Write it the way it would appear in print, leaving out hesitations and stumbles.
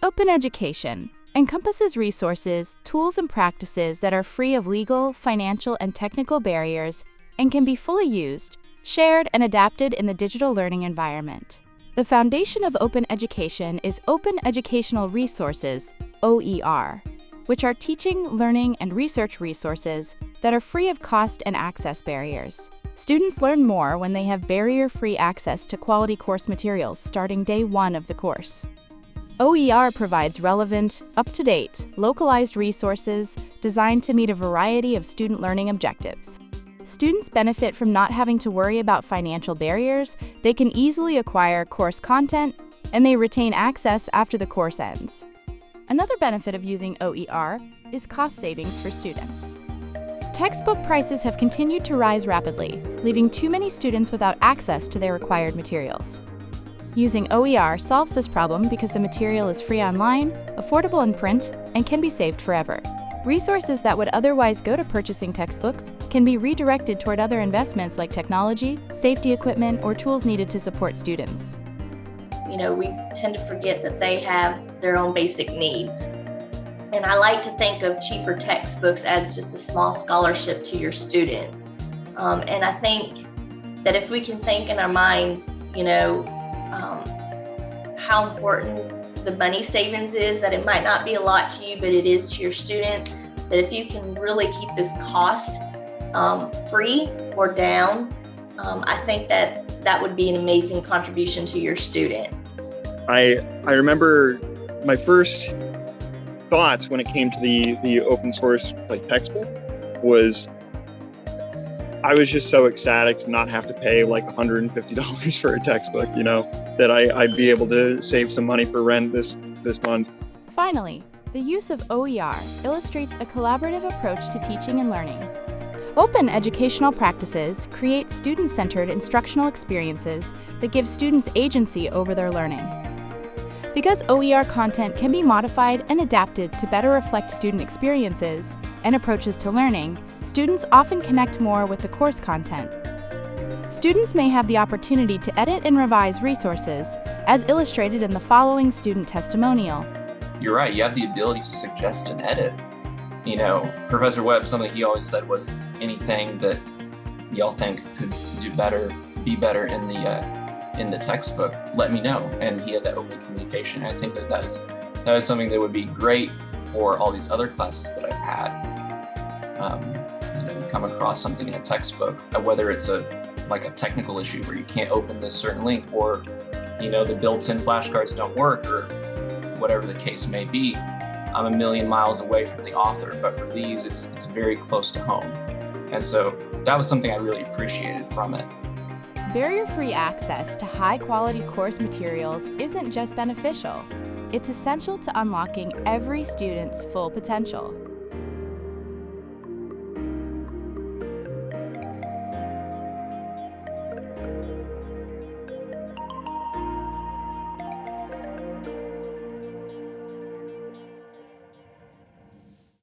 Open education encompasses resources, tools, and practices that are free of legal, financial, and technical barriers and can be fully used, shared, and adapted in the digital learning environment. The foundation of open education is Open Educational Resources, OER, which are teaching, learning, and research resources that are free of cost and access barriers. Students learn more when they have barrier-free access to quality course materials starting day one of the course. OER provides relevant, up-to-date, localized resources designed to meet a variety of student learning objectives. Students benefit from not having to worry about financial barriers, they can easily acquire course content, and they retain access after the course ends. Another benefit of using OER is cost savings for students. Textbook prices have continued to rise rapidly, leaving too many students without access to their required materials. Using OER solves this problem because the material is free online, affordable in print, and can be saved forever. Resources that would otherwise go to purchasing textbooks can be redirected toward other investments like technology, safety equipment, or tools needed to support students. We tend to forget that they have their own basic needs. And I like to think of cheaper textbooks as just a small scholarship to your students. And I think that if we can think in our minds, how important the money savings is, that it might not be a lot to you, but it is to your students, that if you can really keep this cost free or down, I think that would be an amazing contribution to your students. I remember my first thoughts when it came to the open source textbook was I was just so ecstatic to not have to pay like $150 for a textbook, that I'd be able to save some money for rent this month. Finally, the use of OER illustrates a collaborative approach to teaching and learning. Open educational practices create student-centered instructional experiences that give students agency over their learning. Because OER content can be modified and adapted to better reflect student experiences and approaches to learning, students often connect more with the course content. Students may have the opportunity to edit and revise resources, as illustrated in the following student testimonial. You're right, you have the ability to suggest and edit. Professor Webb, something he always said was anything that y'all think could be better in the textbook, let me know. And he had that open communication. I think that is something that would be great for all these other classes that I've had. Come across something in a textbook, whether it's a technical issue where you can't open this certain link, or the built-in flashcards don't work, or whatever the case may be. I'm a million miles away from the author, but for these, it's very close to home. And so that was something I really appreciated from it. Barrier-free access to high-quality course materials isn't just beneficial, it's essential to unlocking every student's full potential.